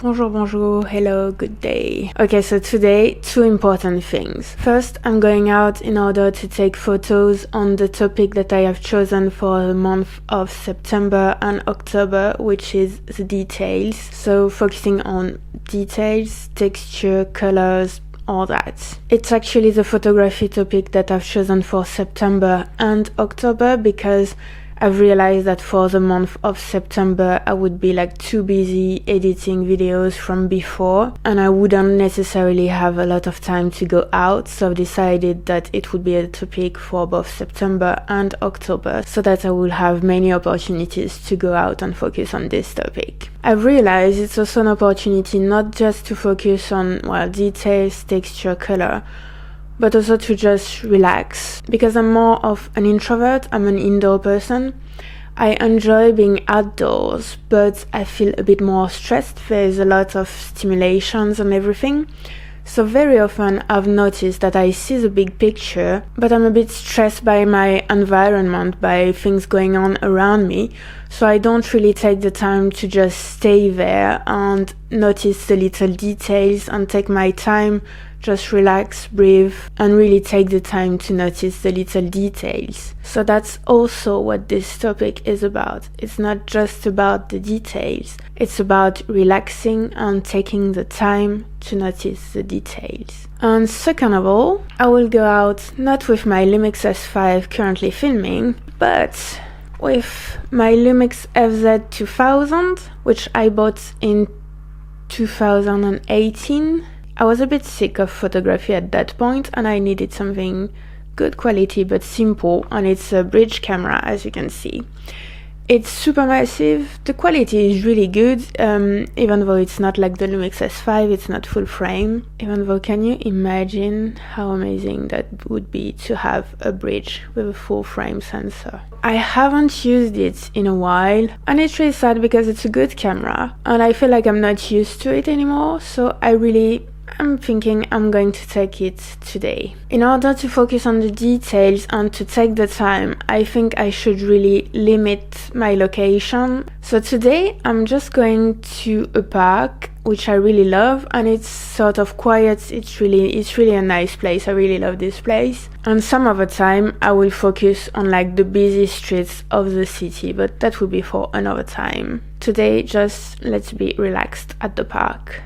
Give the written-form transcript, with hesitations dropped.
Bonjour, bonjour, hello, good day. Okay, so today, two important things. First, I'm going out in order to take photos on the topic that I have chosen for the month of September and October, which is the details. So focusing on details, texture, colors, all that. It's actually the photography topic that I've chosen for September and October because I've realized that for the month of September I would be too busy editing videos from before and I wouldn't necessarily have a lot of time to go out, so I've decided that it would be a topic for both September and October so that I will have many opportunities to go out and focus on this topic. I've realized it's also an opportunity not just to focus on details, texture, color, but also to just relax. Because I'm more of an introvert, I'm an indoor person. I enjoy being outdoors, but I feel a bit more stressed. There's a lot of stimulations and everything. So very often I've noticed that I see the big picture, but I'm a bit stressed by my environment, by things going on around me. So I don't really take the time to just stay there and notice the little details and take my time, just relax, breathe, and really take the time to notice the little details. So that's also what this topic is about. It's not just about the details, it's about relaxing and taking the time to notice the details. And second of all, I will go out not with my Lumix S5 currently filming, but with my Lumix FZ2000, which I bought in 2018. I was a bit sick of photography at that point and I needed something good quality but simple, and it's a bridge camera, as you can see. It's super massive, the quality is really good, even though it's not like the Lumix S5, it's not full frame. Even though, can you imagine how amazing that would be to have a bridge with a full frame sensor? I haven't used it in a while, and it's really sad because it's a good camera and I feel like I'm not used to it anymore, so I'm thinking I'm going to take it today. In order to focus on the details and to take the time, I think I should really limit my location. So today I'm just going to a park, which I really love, and it's sort of quiet. It's really a nice place. I really love this place. And some of the time I will focus on the busy streets of the city, but that will be for another time. Today, just let's be relaxed at the park.